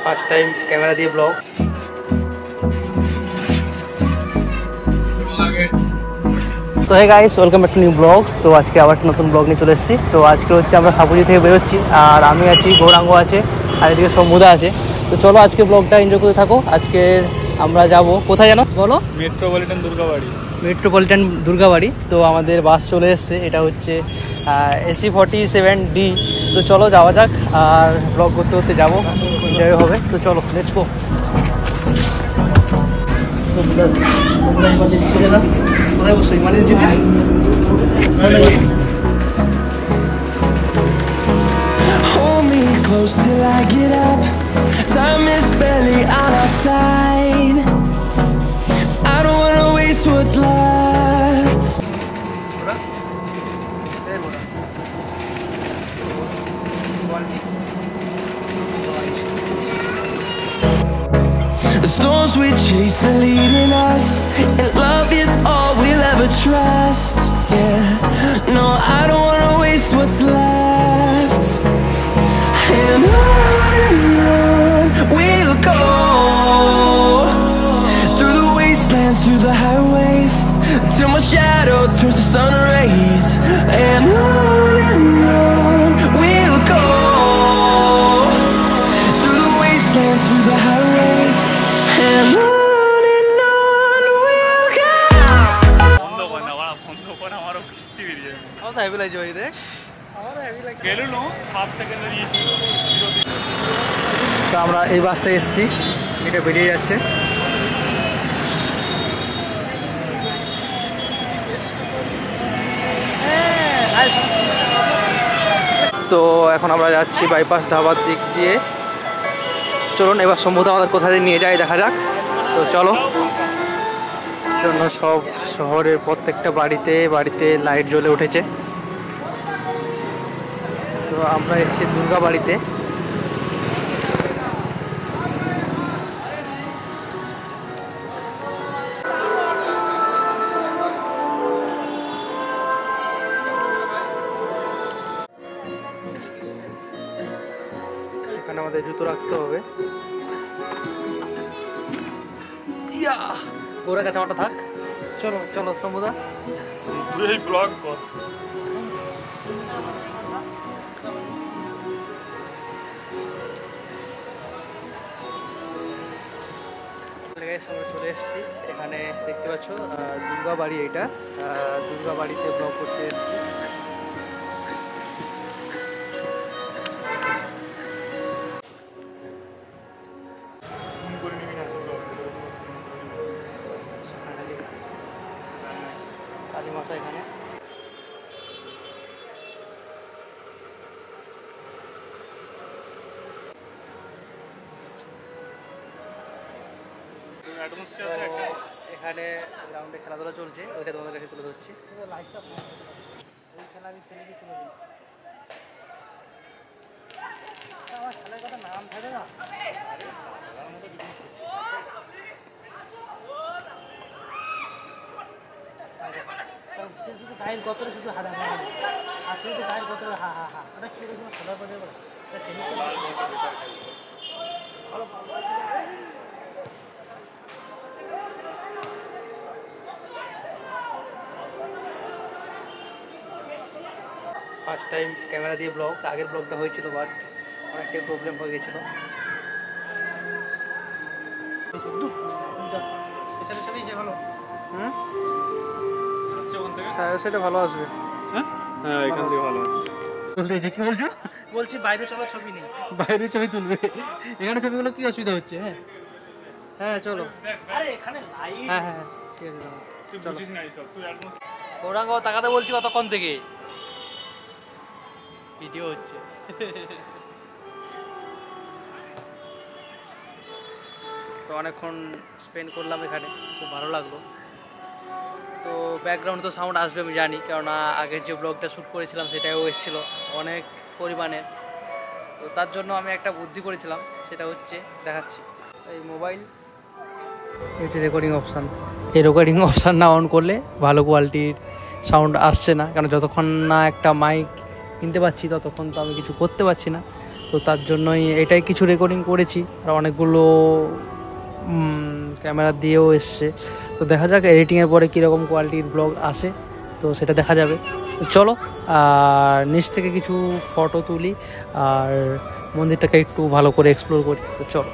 First time camera দিয়ে blog. তো hey guys, welcome back to new blog. তো আজকে আবার নতুন ব্লগ নিয়ে চলে এসেছি। তো আজকে হচ্ছে আমরা সাপুজি থেকে বেরোচ্ছি, আর আমি আছি, গৌরাঙ্গ আছে, আর এদিকে শম্ভুদা আছে। তো চলো আজকে ব্লগটা এনজয় করতে থাকো। আজকে আমরা যাব কোথায় জানো বলো? মেট্রোপলিটন দুর্গাবাড়ি। মেট্রোপলিটন দুর্গাবাড়ি। তো আমাদের বাস চলে এসছে, এটা হচ্ছে AC47D। তো চলো যাওয়া যাক, আর ব্লগ করতে করতে যাবো, এনজয় হবে। তো চলো লেটস গো। কোথায় বসছো? ইমার্জেন্সিতে? Hold me close till I get up. Time is barely on our side. I don't wanna waste what's left. The storms we chase are leading us, and love is all we'll ever trust. Yeah, no, I don't wanna waste what's left. And on we'll go, through the wastelands, through the highways, till my shadow turns to sun rays. And on we'll go, through the wastelands, through the highways, and on we'll go. বন্ধ কর না, বন্ধ কর, আমারও কিস্তি বেরিয়ে যাবে। কত হেভি লাগছে ভাই, দেখ আমারও হেভি লাগে। গেল হাফ সেকেন্ডারি। তো আমরা এই বাসটা এসেছি, এটা বেরিয়ে যাচ্ছে। তো এখন আমরা যাচ্ছি বাইপাস ধাবার দিক দিয়ে। চলুন এবার সম্ভবত আমাদের কোথায় নিয়ে যায় দেখা যাক। তো চলো। জন্য সব শহরের প্রত্যেকটা বাড়িতে বাড়িতে লাইট জ্বলে উঠেছে। তো আমরা এসেছি দুর্গাবাড়িতে। এখানে আমাদের জুতো রাখতে হবে। ইয়া গোরা কাছে আমারটা থাক। চলো চলো সম্ভুদা, তুই এই ব্লগ কর। আমরা চলে এসেছি, এখানে দেখতে পাচ্ছ দুর্গাবাড়ি। এইটা দুর্গাবাড়িতে ব্লগ করতে এসেছি। কালী মাতা এখানে। এখানে গ্রাউন্ডে খেলাধুলা চলছে, ওইটা তোমাদের কাছে তুলে ধরছি। আমার খেলার কথা নাম থাকে না। শুধু গায়ের কতটা শুধু হারা আর শুধু গায়ের কতটা হা হা হা ওটা কি খেলার পরে ফার্স্ট টাইম ক্যামেরা দিয়ে ব্লগ। আগের ব্লগটা হয়েছিল বাট অনেকটাই প্রবলেম হয়ে গেছিল। সেটা ভালো আসবে। হ্যাঁ এখান থেকে ভালো আসবে। কি বলছো? বলছি বাইরে চলো, ছবি নেই, বাইরে ছবি তুলবে, এখানে ছবিগুলো কি অসুবিধা হচ্ছে? হ্যাঁ হ্যাঁ চলো। আরে এখানে লাইট। হ্যাঁ হ্যাঁ ঠিক আছে তুই বুঝিস না এইসব, তুই একদম গৌরাঙ্গ তাকাতে বলছি কতক্ষণ থেকে ভিডিও হচ্ছে। তো অনেকক্ষণ স্পেন্ড করলাম এখানে, খুব ভালো লাগলো। তো ব্যাকগ্রাউন্ড তো সাউন্ড আসবে আমি জানি, কেননা আগের যে ব্লগটা শ্যুট করেছিলাম সেটাও এসেছিলো অনেক পরিমাণে। তো তার জন্য আমি একটা বুদ্ধি করেছিলাম, সেটা হচ্ছে দেখাচ্ছি। এই মোবাইল, এটা রেকর্ডিং অপশান, এই রেকর্ডিং অপশান না অন করলে ভালো কোয়ালিটির সাউন্ড আসছে না, কারণ যতক্ষণ না একটা মাইক কিনতে পারছি ততক্ষণ তো আমি কিছু করতে পারছি না। তো তার জন্যই এটাই কিছু রেকর্ডিং করেছি, আর অনেকগুলো ক্যামেরা দিয়েও এসছে। তো দেখা যাক এডিটিংয়ের পরে কীরকম কোয়ালিটির ব্লগ আসে, তো সেটা দেখা যাবে। তো চলো আর নিচ থেকে কিছু ফটো তুলি আর মন্দিরটাকে একটু ভালো করে এক্সপ্লোর করি। তো চলো।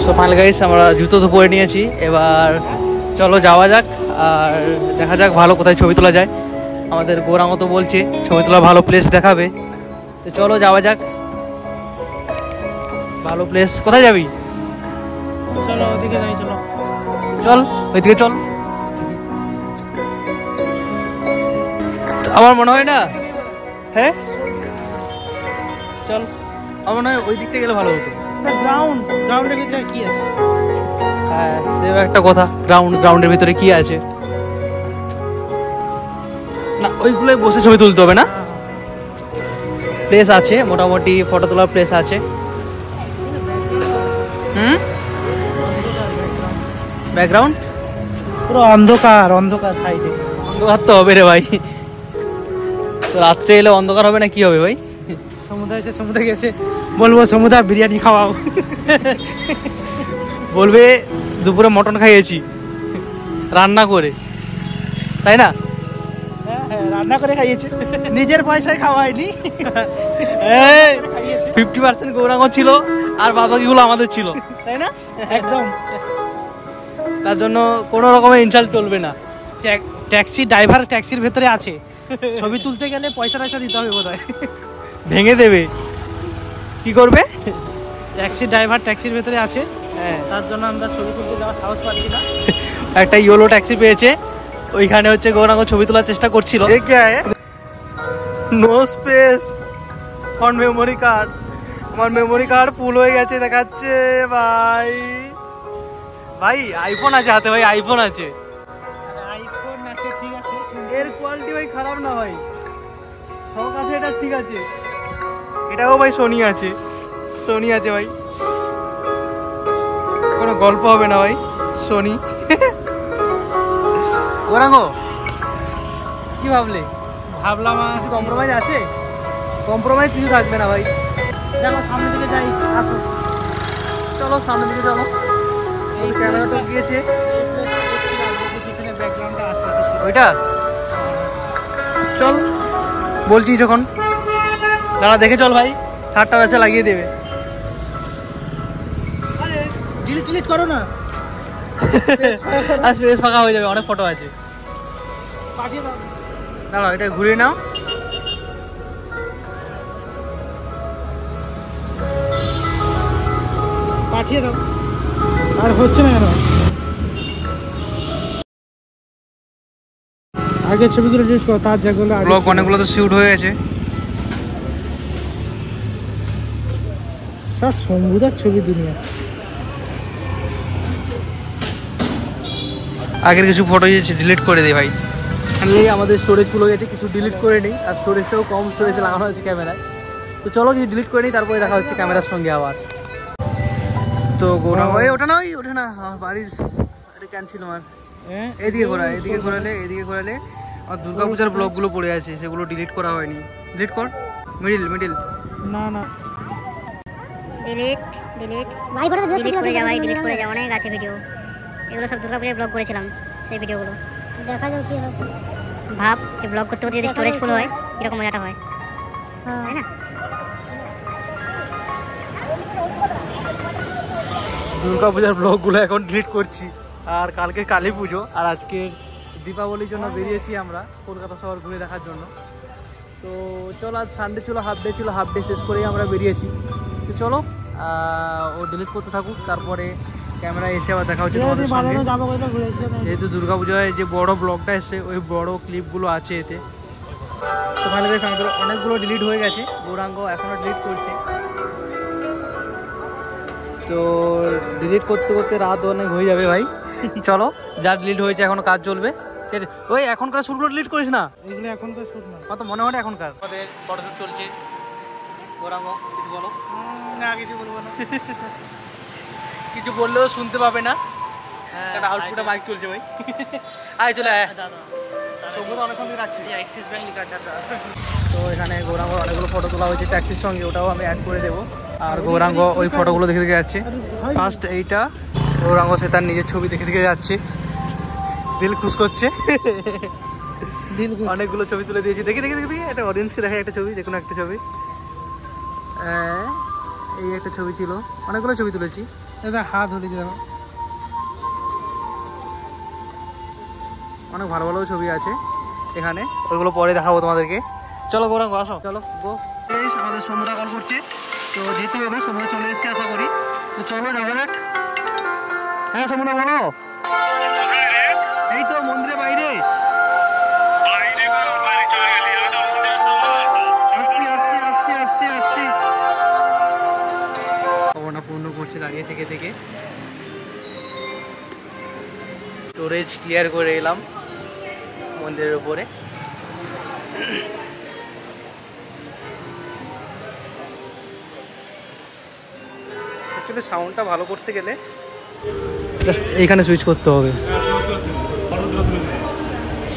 সো ফাইনাল গাইস আমরা জুতো তো পরে নিয়েছি, এবার চলো যাওয়া যাক আর দেখা যাক ভালো কোথায় ছবি তোলা যায়। আমাদের গৌরাঙ্গ তো বলছে ছবি তোলা ভালো প্লেস দেখাবে, তো চলো যাওয়া যাক। ভালো প্লেস কোথায় যাবি? চলো ওদিকে যাই, চলো চল ওইদিকে চল। আমার মনে হয় না, হ্যাঁ চল, আমার মনে হয় ওই দিকটা গেলে ভালো হতো। গ্রাউন্ডের ভিতরে কি আছে? হ্যাঁ সেও একটা কথা, গ্রাউন্ডের ভিতরে কি আছে না, ওইগুলোই বসে ছবি তুলতে হবে না? প্লেস আছে মোটামুটি, ফটো তোলার প্লেস আছে। ব্যাকগ্রাউন্ড পুরো অন্ধকার অন্ধকার সাইডে। অন্ধকার তো হবে রে ভাই, তো রাত্রে এলে অন্ধকার হবে না কি হবে ভাই? সমুদ্রে গেছে বলবো সমুদ্র বিরিয়ানি খাওয়াও, বলবে দুপুরে মটন খাইয়েছি রান্না করে, তাই না? হ্যাঁ রান্না করে খাইয়েছে, নিজের পয়সায় খাওয়ায়নি। 50% গৌরাঙ্গ ছিল আর বাবাকিগুলো আমাদের ছিল, তাই না? একদম। তার জন্য কোনো রকমের ইনসাল্ট চলবে না। ট্যাক্সি ড্রাইভার ট্যাক্সির ভেতরে আছে, ছবি তুলতে গেলে পয়সা দিতে হবে বোধহয়, ভেঙে দেবে। কি করবে? ট্যাক্সি ড্রাইভার ট্যাক্সির ভেতরে আছে, হ্যাঁ তার জন্য আমরা ছবি তুলতে যাওয়ার সাহস পাচ্ছি না। একটা ইয়েলো ট্যাক্সি পেয়েছে, ওইখানে হচ্ছে গৌরাঙ্গ ছবি তোলার চেষ্টা করছিল। No space on memory card, আমার মেমোরি কার্ড ফুল হয়ে গেছে দেখাচ্ছে ভাই। ভাই আইফোন আছে হাতে, ভাই আইফোন আছে, আইফোন আছে ঠিক আছে, এর কোয়ালিটি ভাই খারাপ না ভাই, শখ আছে এটা ঠিক আছে। এটাও ভাই সোনি আছে, সোনি আছে ভাই, কোনো গল্প হবে না ভাই, সোনি। গৌরাঙ্গ কি ভাবলে? ভাবলাম কিছু কম্প্রোমাইজ আছে? কম্প্রোমাইজ কিছু থাকবে না ভাই। দেখো সামনের দিকে যাই, আসো চলো সামনের দিকে চলো। এই ক্যামেরা তো গিয়েছে পিছনে ব্যাকগ্রাউন্ডটা আছে ওইটা, চল বলছি যখন দাঁড়া দেখে চল ভাই, থার্ডটা আছে লাগিয়ে দেবে। ডিলিট করো না, আর স্পেস ফাঁকা হয়ে যাবে, অনেক ফটো আছে। পাঠিয়ে দাও, দাঁড়াও এটা ঘুরিয়ে নাও। পাঠিয়ে দাও, আর হচ্ছে না কেন? আগে ছবিগুলো ডিলিট করো, তার যেগুলো ব্লগ অনেকগুলো তো শুট হয়ে গেছে। সব সমুদ্রের ছবি দুনিয়া। আগের কিছু ফটো ডিলিট করে দিই ভাই, ফাইনালি আমাদের স্টোরেজ ফুল হয়ে গেছে, কিছু ডিলিট করে নিই। আর স্টোরেজটাও কম স্টোরেজে লাগানো হয়েছে ক্যামেরায়। তো চলো কিছু ডিলিট করে নিই, তারপরে দেখা হচ্ছে ক্যামেরার সঙ্গে আবার। তো গৌরাঙ্গ ওটা না, ওটা না, বাড়ির ক্যান্সেল আমার। এদিকে ঘোরালে আর দুর্গাপূজার ব্লগগুলো পড়ে আছে, সেগুলো ডিলিট করা হয়নি। ডিলিট কর, মিডিল না ডিলিট ভাই, বড় ডিলিট করে যা ভাই, ডিলিট করে যা, অনেক আছে ভিডিও, এগুলো সব দুর্গাপূজার ব্লগ করেছিলাম, সেই ভিডিওগুলো দেখা যাও কি হবে। ভাব এই ব্লগ করতে করতে যদি স্টোরেজ ফুল হয় কিরকম মজাটা হয়, তাই না? দুর্গাপূজার ব্লগগুলো এখন ডিলিট করছি। আর কালকে কালী পুজো আর আজকের দীপাবলির জন্য বেরিয়েছি আমরা কলকাতা শহর ঘুরে দেখার জন্য। তো চলো আজ সানডে ছিল, হাফ ডে শেষ করেই আমরা বেরিয়েছি। তো চলো ও ডিলিট করতে থাকুক, তারপরে ক্যামেরায় এসে আবার দেখা হচ্ছে তোমাদের সঙ্গে। যেহেতু দুর্গাপূজায় যে বড় ব্লগটা এসছে, ওই বড় ক্লিপগুলো আছে এতে। তো ফাইনালি অনেকগুলো ডিলিট হয়ে গেছে, গৌরাঙ্গ এখনও ডিলিট করছে। তো ডিলিট করতে করতে রাত অনেক হয়ে যাবে ভাই। চলো যা ডিলিট হয়েছে এখনো কাজ চলবে, ওই এখনকার শুটগুলো ডিলিট করিস না, এগুলো এখন তো শুট না। আমার তো মনে হয় না এখনকার। আমাদের ফটোশুট চলছে। গৌরাঙ্গ কিছু বলো। না কিছু বলবো না। কিছু বললেও শুনতে পাবে না, হ্যাঁ কারণ আউটপুটে মাইক চলছে ভাই। আয় চলে আয়, সবগুলো অনেকক্ষণ ধরে রাখছি। অ্যাক্সিস ব্যাংক লেখা আছে। তো এখানে গৌরাঙ্গ অনেকগুলো ফটো তোলা হয়েছে ট্যাক্সির সঙ্গে, ওটাও আমি অ্যাড করে দেবো। আর গৌরাঙ্গ ওই ফটোগুলো দেখে দেখে যাচ্ছে। ফার্স্ট এইটা গৌরাঙ্গ সে তার নিজের ছবি দেখে দেখে যাচ্ছে, দিল খুশ করছে। অনেকগুলো ছবি তুলে দিয়েছি, দেখি দেখি দেখি একটা অডিয়েন্সকে দেখায় একটা ছবি, যে কোনো একটা ছবি। এই একটা ছবি ছিল, অনেকগুলো ছবি তুলেছি। দাদা হাত ধরেছে দেখো, অনেক ভালো ভালো ছবি আছে এখানে, ওইগুলো পরে দেখাবো তোমাদেরকে। চলো গৌরাঙ্গ আসো, চলো গো। আমাদের সমুদ্র কল করছে, তো যেতে হবে, সমুদ্র চলে এসছে আশা করি। তো চলো যাবো যাক। হ্যাঁ সমুদ্র বলো। এই তো মন্দিরের বাইরে। আসছি আসছি আসছি আসছি আসছি। খবরটা পূর্ণ করছে দাঁড়িয়ে থেকে থেকে। স্টোরেজ ক্লিয়ার করে এলাম মন্দিরের উপরে। অ্যাকচুয়ালি সাউন্ডটা ভালো করতে গেলে জাস্ট এইখানে সুইচ করতে হবে।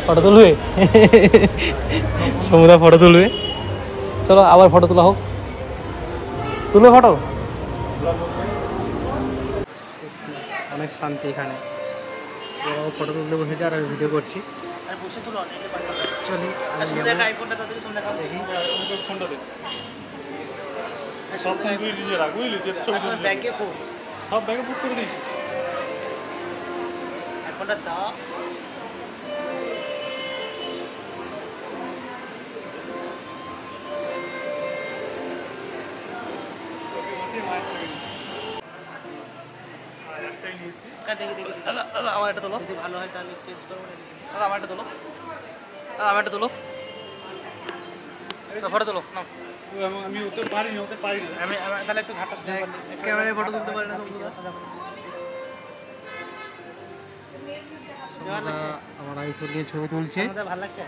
ফটো তুলবে, সমুদ্র ফটো তুলবে। চলো আবার ফটো তোলা হোক, তুলবে ফটো। অনেক শান্তি এখানে, ফটো তুলতে বসেছে আর আমি ভিডিও করছি। চলি দেখি। সব তুই নিজে রাখ, বুঝলি? যে ছবি ব্যাগে সব ব্যাগে বুক করে দিয়েছি। এখনটা দাও। আমার একটা তোলো, যদি ভালো হয় তাহলে চেঞ্জ করবো। দাদা আমার একটা তোলো, দাদা আমার একটা তোলো, ফটো তোলো না। আমি ওতে পারি না, ওতে পারি না। আমি তাহলে একটু ঘাটটা ক্যামেরায় ফটো তুলতে পারি না। আমার আইফোন নিয়ে ছবি তুলছে। ভালো লাগছে।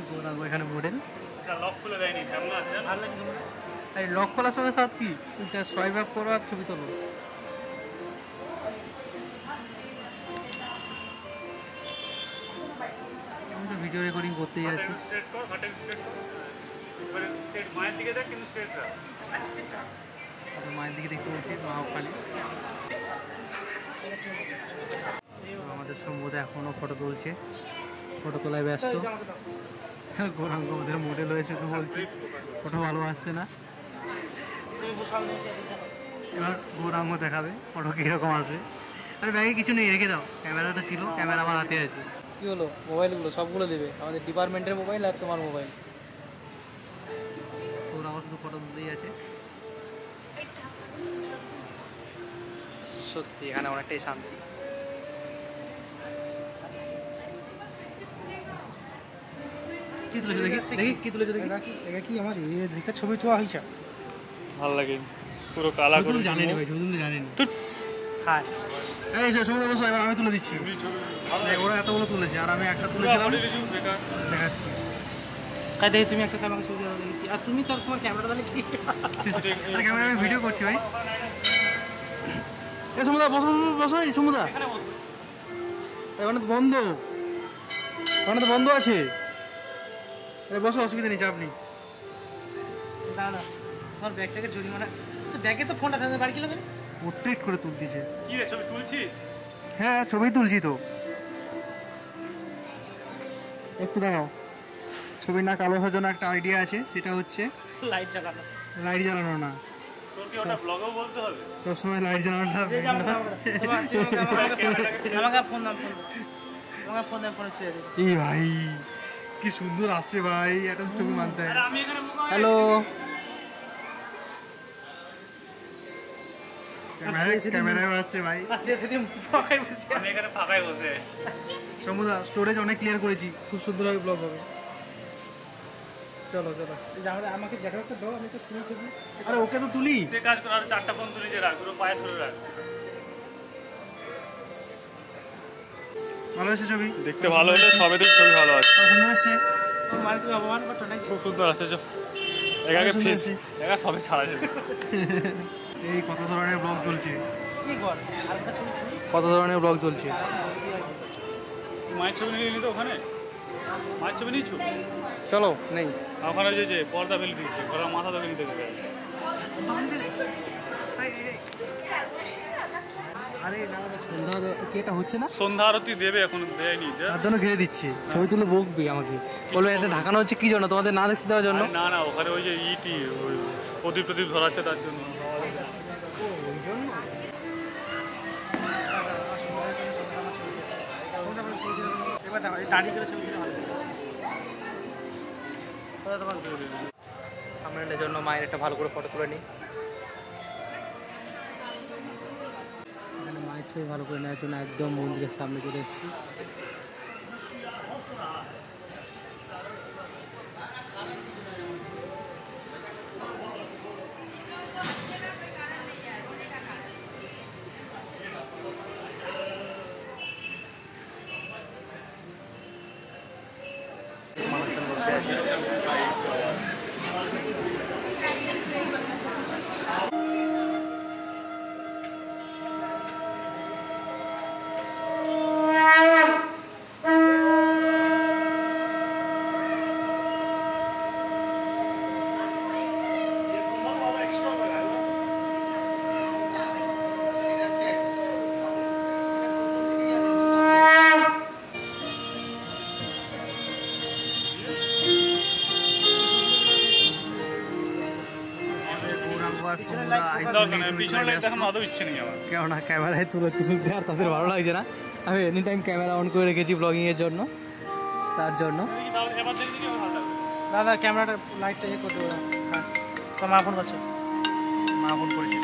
গৌরাঙ্গ এখানে মডেল। লক খুলে দেয়নি, কেমন আছে? ভালো লাগছে। এই লক খোলার সঙ্গে সাথে কি তুইটা সোয়াইপ আপ করো আর ছবি তোলো। আমি তো ভিডিও রেকর্ডিং করতেই আছি। স্ট্রেট কর, ঘাটে স্ট্রেট কর। এবারে স্ট্রেট মায়ের দিকে দেখ, কিন্তু স্ট্রেট রাখ। মায়ের দিকে দেখতে বলছি, মা ওখানে। আমাদের সম্বোধে এখনও ফটো তুলছে, ফটো তোলায় ব্যস্ত। গৌরাঙ্গ আমাদের মডেল হয়ে শুধু বলছি ফটো ভালো আসছে না। এবার গৌরাঙ্গ দেখাবে ফটো কীরকম আসবে। আরে ব্যাগে কিছু নেই, রেখে দাও। ক্যামেরাটা ছিল, ক্যামেরা আমার হাতে আছে। কী হলো, মোবাইলগুলো সবগুলো দেবে, আমাদের ডিপার্টমেন্টের মোবাইল আর তোমার মোবাইল। গৌরাঙ্গ শুধু ফটো তুলতেই আছে। সত্যি এখানে অনেকটাই শান্তি। কি তুলেছো দেখি, দেখি কি তুলেছো দেখি। এটা কি আমার এদিকে ছবি তোলা হয়েছে? ভালো লাগে, পুরো কালা করে জানেনি ভাই, ছবি জানেনি। হ্যাঁ এই সময় বসো, এবার আমি তুলে দিচ্ছি। ওরা এতগুলো তুলেছে আর আমি একটা তুলেছিলাম, দেখাচ্ছি। কাই দেখি তুমি একটা ক্যামেরা ছবি দেখি, আর তুমি তো তোমার ক্যামেরা তাহলে কি? ক্যামেরা আমি ভিডিও করছি ভাই। এই সমুদা বসো বসো, এই সমুদা এখানে তো বন্ধ, ওখানে তো বন্ধ আছে। বসো, অসুবিধা নেই, চাপ নেই। না না, তোমার ব্যাগটাকে জরিমানা, ব্যাগে তো ফোনটা থাকবে, বাড়ি কি লাগে? পোর্ট্রেট করে তুলতেছে। কি রে, ছবি তুলছিস? হ্যাঁ ছবি তুলছি তো। একটু দাঁড়াও, ছবি না কালো হওয়ার জন্য একটা আইডিয়া আছে, সেটা হচ্ছে লাইট জ্বালানো। লাইট জ্বালানো না, তোর কি ওটা ব্লগেও বলতে হবে? সবসময় লাইট জ্বালানো। আমাকে ফোন দাও, আমাকে ফোন দাও, ফোন হচ্ছে। এই ভাই কি সুন্দর আসছে ভাই, একটা ছবি মানতে হয়। আমি এখানে হ্যালো, ক্যামেরায় আসছে ভাই। আমি এখানে ফাঁকায় বসে। সমুদা স্টোরেজ অনেক ক্লিয়ার করেছি, খুব সুন্দরভাবে ব্লগ হবে। চলো চলো, আমাকে জ্যাকেটটা দাও, আমি তো তুলি ছবি। আরে ওকে তো তুলি। তুই কাজ কর, আর 4টা ফোন তুলে রাখ, পুরো পায়ে ধরে রাখ। ভালো হয়েছে ছবি? দেখতে ভালো হলে সবেতেই ছবি ভালো আছে। সুন্দর আসছে, খুব সুন্দর আছে। একাকে ফেস একা সবে ছাড়া যাবে। এই কত ধরনের ব্লগ চলছে, কত ধরনের ব্লগ চলছে। মায়ের ছবি নিয়ে নিলি তো ওখানে? মায়ের ছবি নিয়েছো? চলো নেই ওখানে যে পর্দা ফেলে দিয়েছে, ওরা মাথা ধরে নিতে গেছে। আরে সন্ধ্যা কি এটা হচ্ছে না? সন্ধ্যা আরতি দেবে, এখন দেয়নি। তার জন্য ঘিরে দিচ্ছে, ছবি তুলে বকবে আমাকে, বলবে এটা ঢাকানো হচ্ছে কি জন্য, তোমাদের না দেখতে দেওয়ার জন্য। না না, ওখানে ওই যে ওই প্রদীপ ধরাচ্ছে তার জন্য। আমরা এর জন্য মায়ের একটা ভালো করে ফটো তুলে নিই। মায়ের ছবি ভালো করে নেওয়ার জন্য একদম মন্দিরের সামনে চলে এসেছি। কেননা ক্যামেরায় তুলতে আর তাদের ভালো লাগছে না। আমি এনি টাইম ক্যামেরা অন করে রেখেছি ব্লগিংয়ের জন্য, তার জন্য। দাদা ক্যামেরাটা লাইটটা ইয়ে করে দেবো। হ্যাঁ, তো মা ফোন করছে, মা ফোন করেছে।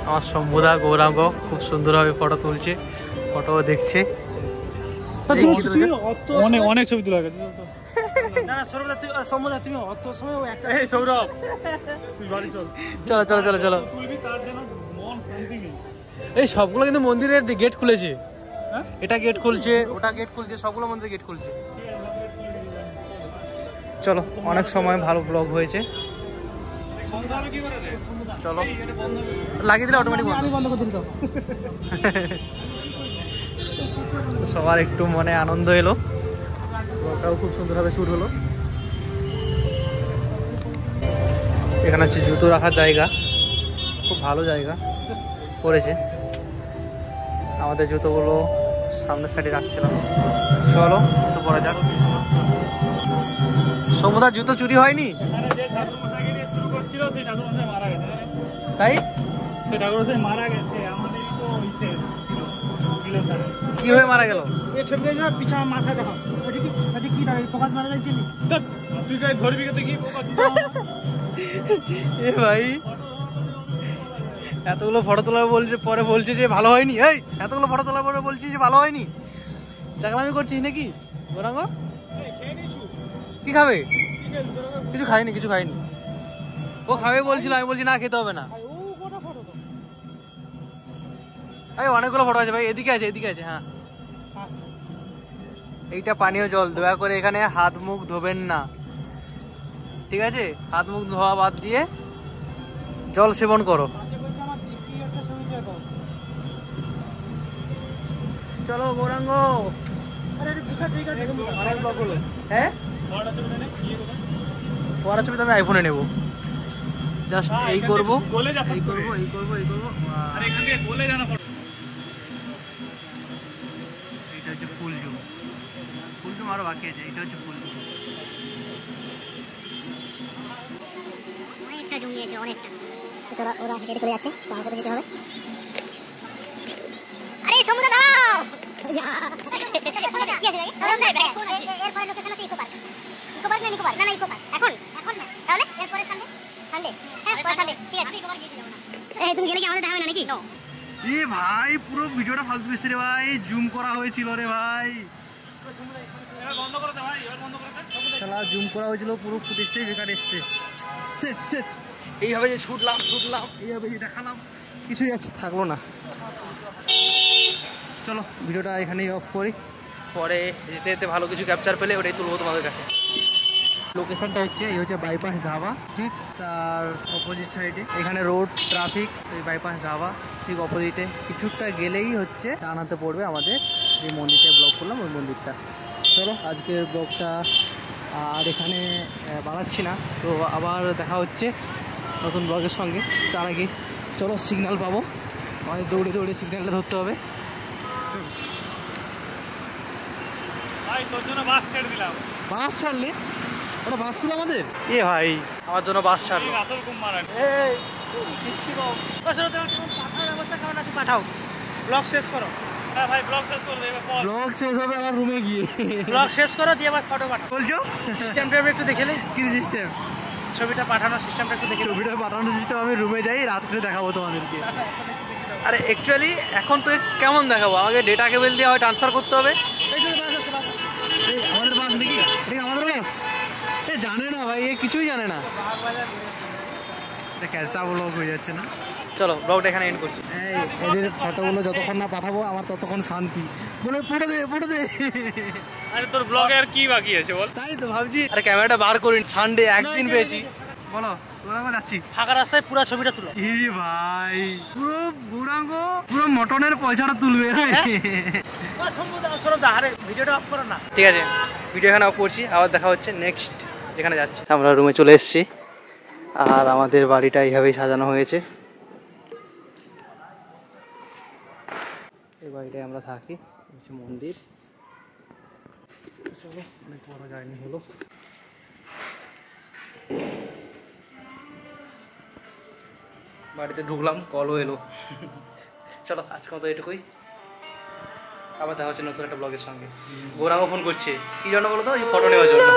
আমার শম্ভুদা গৌরাঙ্গ খুব সুন্দরভাবে ফটো তুলছে, ফটো দেখছে। অনেক অনেক ছবি তোলা গেছে। না সৌরভ তুই সম্মদা তুমি অত সময় একটা এই সৌরভ, তুই বাড়ি চল। চলো চলো চলো চলো। তুলবি তার জন্য মন শান্তি নেই। এই সবগুলো কিন্তু মন্দিরের গেট খুলেছে, এটা গেট খুলছে, ওটা গেট খুলছে, সবগুলো মন্দিরের গেট খুলছে। চলো, অনেক সময় ভালো ব্লগ হয়েছে। চলো লাগিয়ে দিলে অটোমেটিক বন্ধ করে দিন তো। সবার একটু মনে আনন্দ এলো, ব্লগটাও খুব সুন্দরভাবে শুট হলো। এখানে হচ্ছে জুতো রাখার জায়গা, খুব ভালো জায়গা করেছে। আমাদের জুতোগুলো সামনের সাইডে রাখছিলাম। চলো জুতো পরা যাক। সমুদার জুতো চুরি হয়নি তাই? কিভাবে মারা গেল? এ ভাই এতগুলো ফটো তোলার বলছে, পরে বলছে যে ভালো হয়নি। এই এতগুলো ফটো তোলার পরে বলছি যে ভালো হয়নি, চাকলামি করছিস নাকি গৌরাঙ্গ? কি খাবে? কিছু খাইনি, কিছু খাইনি। ও খাবে বলছিল, আমি বলছি না খেতে হবে না। এই অনেকগুলো ফটো আছে ভাই, এদিকে আছে, এদিকে আছে। হ্যাঁ, এইটা পানীয় জল, দয়া করে এখানে হাত মুখ ধোবেন না, ঠিক আছে? হাত মুখ ধোয়া বাদ দিয়ে জল সেবন করো। চলো গৌরাঙ্গ। হ্যাঁ, পরের ছবি তো আমি আইফোনে নেবো, জাস্ট এই করবো, এই করবো, এই করবো, এই করবো। এইটা হচ্ছে ফুল জুম, ফুল জুম আরো বাকি আছে। এইটা হচ্ছে ফুল জুম। অনেকটা জুম নিয়েছে, অনেকটা। ওরা হেঁটে চলে যাচ্ছে, তো আমাকে যেতে হবে। আরে সমুদ্র দাঁড়াও। এরপরে লোকেশন আছে ইকো পার্ক। ইকো পার্ক না নিকো পার্ক? না না ইকো পার্ক। এখন এখন না, তাহলে এরপরে সানডে। সানডে, হ্যাঁ পরে সানডে, ঠিক আছে। আমি ইকো পার্ক গিয়ে যাবো না। এই তুমি গেলে কি আমাদের দেখা হবে না নাকি? এ ভাই পুরো ভিডিওটা ফালতু এসেছে রে ভাই, জুম করা হয়েছিল রে ভাই। শালা জুম করা হয়েছিল, পুরো ফুটেজটাই বেকার এসছে। সেট সেট এইভাবে যে ছুটলাম, এইভাবে যে দেখালাম, কিছুই থাকলো না। চলো ভিডিওটা এখানেই অফ করি। পরে যেতে যেতে ভালো কিছু ক্যাপচার পেলে ওটাই তুলবো তোমাদের কাছে। লোকেশনটা হচ্ছে এই হচ্ছে বাইপাস ধাবা, ঠিক তার অপোজিট সাইডে এখানে রোড ট্রাফিক, এই বাইপাস ধাবা ঠিক অপোজিটে কিছুটা গেলেই হচ্ছে ডান হাতে পড়বে আমাদের যে মন্দিরটা ব্লগ করলাম ওই মন্দিরটা। চলো আজকের ব্লগটা আর এখানে বাড়াচ্ছি না, তো আবার দেখা হচ্ছে নতুন ব্লগের সঙ্গে। তার আগে চলো সিগন্যাল পাবো, আমাদের দৌড়ে দৌড়ে সিগন্যালটা ধরতে হবে। চলো ভাই তোর জন্য বাস ছেড়ে দিলাম। বাস ছাড়লে? ওটা বাস ছিল আমাদের? এ ভাই আমার জন্য বাস ছাড়লো। আসল কুমার পাঠাও, ব্লগ শেষ করো। হ্যাঁ ভাই ব্লগ শেষ করে দেবে। ব্লগ শেষ হবে আমার রুমে গিয়ে। ব্লগ শেষ করো দিয়ে আবার ফটো পাঠাও। বলছো সিস্টেমটা একটু দেখে নে, কি সিস্টেম? ছবিটা পাঠানোর সিস্টেমটা একটু দেখে। ছবিটা পাঠানোর সিস্টেম আমি রুমে যাই, রাত্রে দেখাবো তোমাদেরকে। আরে অ্যাকচুয়ালি এখন তো কেমন দেখাবো, আমাকে ডেটা কেবল দিয়ে হয় ট্রান্সফার করতে হবে। এই যে বাস আছে, বাস আছে। এই আমাদের বাস নাকি? এটা কি আমাদের বাস? এ জানে না ভাই, এ কিছুই জানে না। ক্যাশটা ব্লগ হয়ে যাচ্ছে না। চলো ব্লগটা এখানে এন্ড করছি। এই এদের ফটোগুলো যতক্ষণ না পাঠাবো আমার ততক্ষণ শান্তি। বলে ফটো দে, ফটো দে। আরে তোর ব্লগে আর কি বাকি আছে বল? তাই তো ভাবছি, আরে ক্যামেরাটা বার করি, সানডে একদিন পেয়েছি। বলো তোরা যাচ্ছি ফাঁকা রাস্তায় পুরো ছবিটা তুলো। ই ভাই পুরো গৌরাঙ্গ পুরো মটনের পয়সাটা তুলবে। ভিডিওটা অফ করো না। ঠিক আছে, ভিডিও এখানে অফ করছি, আবার দেখা হচ্ছে নেক্সট যেখানে যাচ্ছি। আমরা রুমে চলে এসেছি আর আমাদের বাড়িটা এইভাবেই সাজানো হয়েছে। এই বাড়িটায় আমরা থাকি, হচ্ছে মন্দির। চলো অনেক বড় জার্নি হলো। বাড়িতে ঢুকলাম, কলও এলো। চলো আজকে মতো এটুকুই, আবার দেখা হচ্ছে নতুন একটা ব্লগের সঙ্গে। গৌরাঙ্গ ফোন করছে কি জন্য বলো তো? ওই ফটো নেওয়ার জন্য।